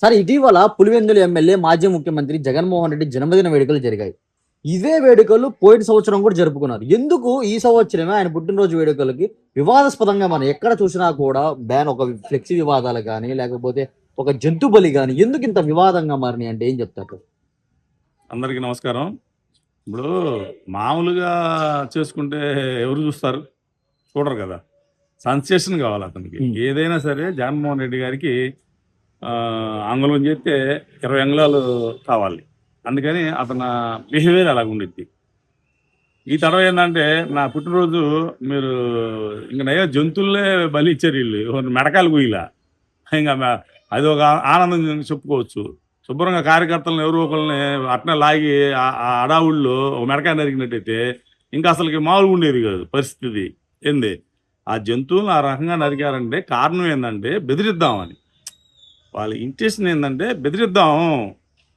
సరే ఇటీవల పులివెందుల ఎమ్మెల్యే మాజీ ముఖ్యమంత్రి జగన్మోహన్ రెడ్డి జన్మదిన వేడుకలు జరిగాయి. ఇవే వేడుకలు పోయిన సంవత్సరం కూడా జరుపుకున్నారు. ఎందుకు ఈ సంవత్సరమే ఆయన పుట్టినరోజు వేడుకలకి వివాదాస్పదంగా మనం ఎక్కడ చూసినా కూడా ఒక ఫ్లెక్సీ వివాదాలు గాని, లేకపోతే ఒక జంతు బలి గాని ఎందుకు ఇంత వివాదంగా మారినాయి అంటే ఏం చెప్తారు? అందరికీ నమస్కారం. ఇప్పుడు మామూలుగా చేసుకుంటే ఎవరు చూస్తారు? చూడరు కదా! సెన్సేషన్ కావాలి అతనికి. ఏదైనా సరే జగన్మోహన్ రెడ్డి గారికి అంగుళం చేస్తే 20 అంగుళాలు కావాలి. అందుకని అతని బిహేవియర్ అలాగుండిద్ది. ఈ తరం ఏందంటే నా పుట్టినరోజు మీరు ఇంక నయ్యో జంతువులనే బలి ఇచ్చారు వీళ్ళు. మెడకాయలు గుయ్యలా. ఇంకా అది ఒక ఆనందం చెప్పుకోవచ్చు. శుభ్రంగా కార్యకర్తలను ఎవరో ఒకరిని అట్నే లాగి ఆ అడావుల్లో ఒక మెడకాయ నరికినట్టయితే ఇంకా అసలుకి మామూలుగా ఉండేది కాదు పరిస్థితి. ఏంది ఆ జంతువులను ఆ రకంగా నరికారంటే కారణం ఏంటంటే బెదిరిద్దామని. వాళ్ళ ఇంటెన్షన్ ఏంటంటే బెదిరిద్దాం.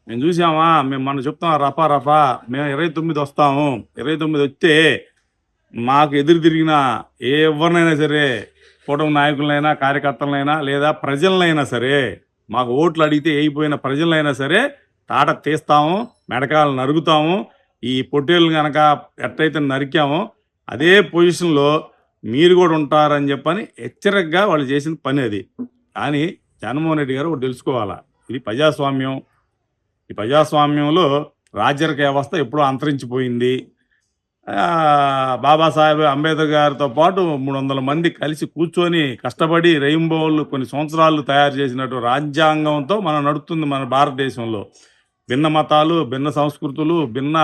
మేము చూసామా, మేము మనం చెప్తాం రఫా రఫా, మేము 29 వస్తాము, 29 వస్తే మాకు ఎదురు తిరిగిన ఎవరినైనా సరే, కూటమి నాయకులనైనా కార్యకర్తలనైనా లేదా ప్రజలనైనా సరే, మాకు ఓట్లు అడిగితే అయిపోయిన ప్రజలైనా సరే తాట తీస్తాము, మెడకాలు నరుగుతాము. ఈ పొట్టేళ్ళు కనుక ఎట్టయితే నరికామో అదే పొజిషన్లో మీరు కూడా ఉంటారని చెప్పని హెచ్చరికగా వాళ్ళు చేసిన పని అది. కానీ జగన్మోహన్ రెడ్డి గారు ఒకటి తెలుసుకోవాలా, ఇది ప్రజాస్వామ్యం. ఈ ప్రజాస్వామ్యంలో రాజ్యాంగ వ్యవస్థ ఎప్పుడో అంతరించిపోయింది. బాబాసాహెబ్ అంబేద్కర్ గారితో పాటు 300 మంది కలిసి కూర్చొని కష్టపడి రెయిన్బోలు కొన్ని సంవత్సరాలు తయారు చేసినట్టు రాజ్యాంగంతో మనం నడుస్తుంది మన భారతదేశంలో. భిన్న మతాలు, భిన్న సంస్కృతులు, భిన్న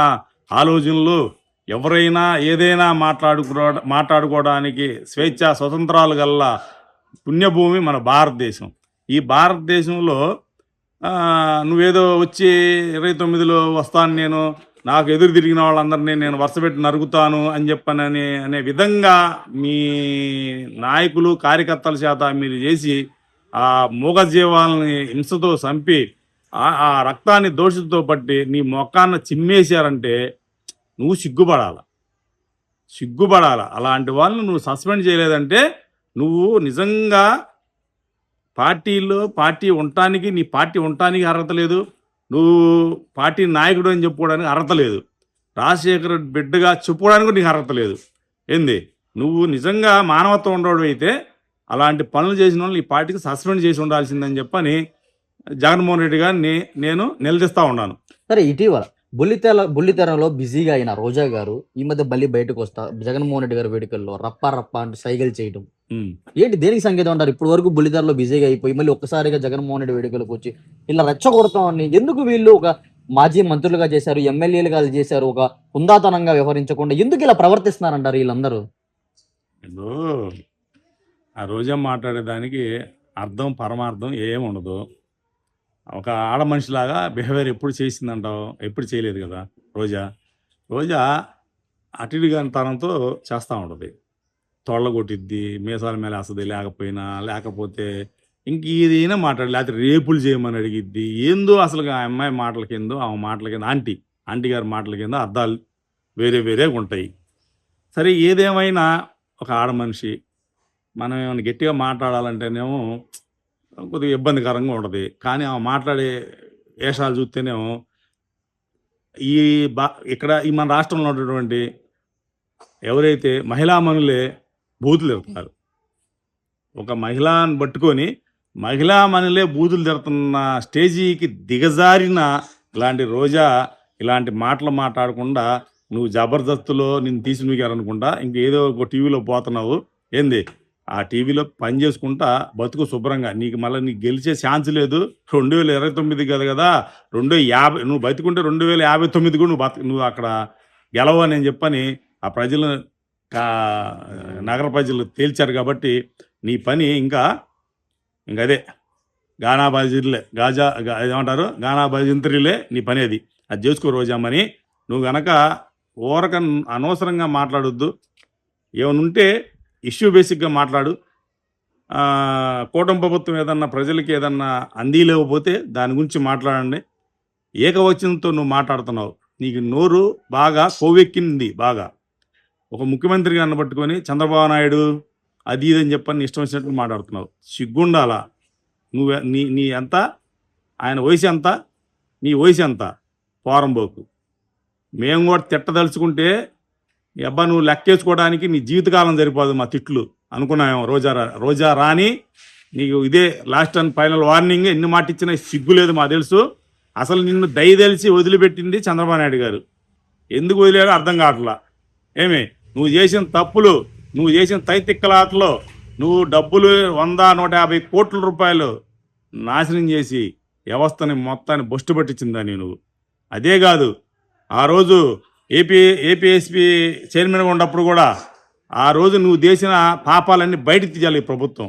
ఆలోచనలు, ఎవరైనా ఏదైనా మాట్లాడుకోవడానికి స్వేచ్ఛ స్వతంత్రాలు గల్ల పుణ్యభూమి మన భారతదేశం. ఈ భారతదేశంలో నువ్వేదో వచ్చి 29లో వస్తాను, నేను నాకు ఎదురు తిరిగిన వాళ్ళందరినీ నేను వరుసపెట్టి నరుగుతాను అని చెప్పనని అనే విధంగా మీ నాయకులు కార్యకర్తల చేత మీరు చేసి ఆ మూగజీవాలని హింసతో చంపి ఆ రక్తాన్ని దోషులతో పట్టి నీ మొక్కాన్న చిమ్మేశారంటే నువ్వు సిగ్గుపడాల. అలాంటి వాళ్ళని నువ్వు సస్పెండ్ చేయలేదంటే నువ్వు నిజంగా పార్టీ ఉండటానికి, నీ పార్టీ ఉండటానికి అర్హత లేదు. నువ్వు పార్టీ నాయకుడు అని చెప్పుకోవడానికి అర్హత లేదు. రాజశేఖర బిడ్డగా చెప్పుకోవడానికి నీకు అర్హత లేదు. ఏంది నువ్వు నిజంగా మానవత్వం ఉండడం అయితే అలాంటి పనులు చేసిన వాళ్ళు ఈ పార్టీకి సస్పెండ్ చేసి ఉండాల్సిందని చెప్పని జగన్మోహన్ రెడ్డి గారిని నేను నిలదీస్తా ఉన్నాను. సరే ఇటీవల బుల్లితెరలో బిజీగా అయిన రోజా గారు ఈ మధ్య బయటకు వస్తా జగన్మోహన్ రెడ్డి గారి వేడుకల్లో రప్ప రప్ప అంటూ సైగలు చేయడం ఏంటి, దేనికి సంకేతం అంటారు? ఇప్పటి వరకు బుల్లితెరలో బిజీగా అయిపోయి మళ్ళీ ఒక్కసారిగా జగన్మోహన్ రెడ్డి వేడుకలకు వచ్చి ఇలా రెచ్చగొడతామని ఎందుకు వీళ్ళు ఒక మాజీ మంత్రులుగా చేశారు, ఎమ్మెల్యేలుగా చేశారు, ఒక హుందాతనంగా వ్యవహరించకుండా ఎందుకు ఇలా ప్రవర్తిస్తున్నారంటారు వీళ్ళందరూ? ఇప్పుడు ఆ రోజా మాట్లాడేదానికి అర్థం పరమార్థం ఏముండదు. ఒక ఆడ మనిషిలాగా బిహేవియర్ ఎప్పుడు చేసిందంటావు? ఎప్పుడు చేయలేదు కదా. రోజా అటుడిగా తనంతో చేస్తూ ఉంటుంది. తొళ్ళగొట్టిద్ది, మీసాల మీద వేస్తుంది, లేకపోతే ఇంక ఏదైనా మాట్లాడి, లేకపోతే రేపులు చేయమని అడిగిద్ది. ఏందో అసలు ఆ అమ్మాయి మాటల కిందో ఆమె మాటల కింద ఆంటీ గారి మాటల కింద అర్థాలు వేరేగా ఉంటాయి. సరే ఏదేమైనా ఒక ఆడ మనిషి మనం ఏమైనా గట్టిగా మాట్లాడాలంటేనేమో కొద్దిగా ఇబ్బందికరంగా ఉంటుంది. కానీ ఆమె మాట్లాడే వేషాలు చూస్తేనేమో ఇక్కడ మన రాష్ట్రంలో ఉన్నటువంటి ఎవరైతే మహిళామణులే బూతులు తిడుతున్నారు, ఒక మహిళను పట్టుకొని మహిళామణులే బూతులు తిడుతున్న స్టేజీకి దిగజారిన ఇలాంటి రోజా ఇలాంటి మాటలు మాట్లాడకుండా నువ్వు జబర్దస్తులో నిన్ను తీసి నువ్వుగారనుకుంటా ఇంకేదో ఒక టీవీలో పోతున్నావు. ఏంది ఆ టీవీలో పని చేసుకుంటా బతుకు శుభ్రంగా. నీకు గెలిచే ఛాన్స్ లేదు. 2029 కదా 2050 నువ్వు బతుకుంటే 2059 కూడా నువ్వు అక్కడ గెలవని చెప్పని ఆ ప్రజలు నగర ప్రజలు తేల్చారు. కాబట్టి నీ పని ఇంకా అదే ఏమంటారు గానా భజంత్రిలే నీ పని. అది చేసుకో రోజామని. నువ్వు గనక ఊరక అనవసరంగా మాట్లాడొద్దు. ఏమనుంటే ఇష్యూ బేసిక్గా మాట్లాడు. కూటమి ప్రభుత్వం ఏదన్నా ప్రజలకి ఏదన్నా అందిలేకపోతే దాని గురించి మాట్లాడండి. ఏకవచనంతో నువ్వు మాట్లాడుతున్నావు. నీకు నోరు బాగా కొవ్వెక్కింది. బాగా ఒక ముఖ్యమంత్రి గారిని పట్టుకొని చంద్రబాబు నాయుడు అది ఇదని చెప్పని ఇష్టం వచ్చినట్టు మాట్లాడుతున్నావు. సిగ్గుండాలా. నీ అంతా ఆయన వయసు ఎంత, నీ వయసు ఎంత, పోరంబోకు. మేము కూడా తిట్టదలుచుకుంటే ఈ అబ్బా నువ్వు లెక్కేసుకోవడానికి నీ జీవితకాలం సరిపోదు మా తిట్లు అనుకున్నాము. రోజా రాని నీకు ఇదే లాస్ట్ అండ్ ఫైనల్ వార్నింగ్. ఎన్ని మాట ఇచ్చినా సిగ్గు లేదు మా తెలుసు. అసలు నిన్ను దయదలిచి వదిలిపెట్టింది చంద్రబాబు నాయుడు గారు. ఎందుకు వదిలేదో అర్థం కావట్లా. ఏమి నువ్వు చేసిన తప్పులు, నువ్వు చేసిన తైతిక్కలాటలో నువ్వు డబ్బులు 100-150 కోట్ల రూపాయలు నాశనం చేసి వ్యవస్థని మొత్తాన్ని బొస్టు పట్టించిందని నువ్వు. అదే కాదు, ఆ రోజు ఏపీఎస్పీ చైర్మన్గా ఉన్నప్పుడు కూడా ఆ రోజు నువ్వు చేసిన పాపాలన్నీ బయటకు తీయాలి ఈ ప్రభుత్వం.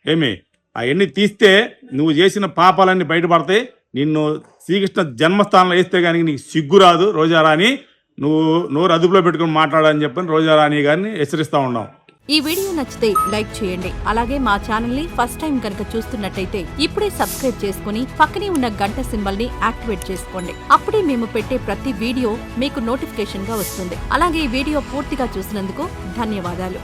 ఏమి అవన్నీ తీస్తే నువ్వు చేసిన పాపాలన్నీ బయటపడతాయి. నిన్ను శ్రీకృష్ణ జన్మస్థానంలో వేస్తే కానీ నీకు సిగ్గు రాదు రోజారాణి. నువ్వు నోరు అదుపులో పెట్టుకుని మాట్లాడాలని చెప్పని రోజారాణి గారిని హెచ్చరిస్తూ ఉన్నాం. ఈ వీడియో నచ్చితే లైక్ చేయండి. అలాగే మా ఛానల్ ని ఫస్ట్ టైం కనుక చూస్తున్నట్టయితే ఇప్పుడే సబ్స్క్రైబ్ చేసుకుని పక్కనే ఉన్న గంట సింబల్ ని యాక్టివేట్ చేసుకోండి. అప్పుడే మేము పెట్టే ప్రతి వీడియో మీకు నోటిఫికేషన్ గా వస్తుంది. అలాగే ఈ వీడియో పూర్తిగా చూసినందుకు ధన్యవాదాలు.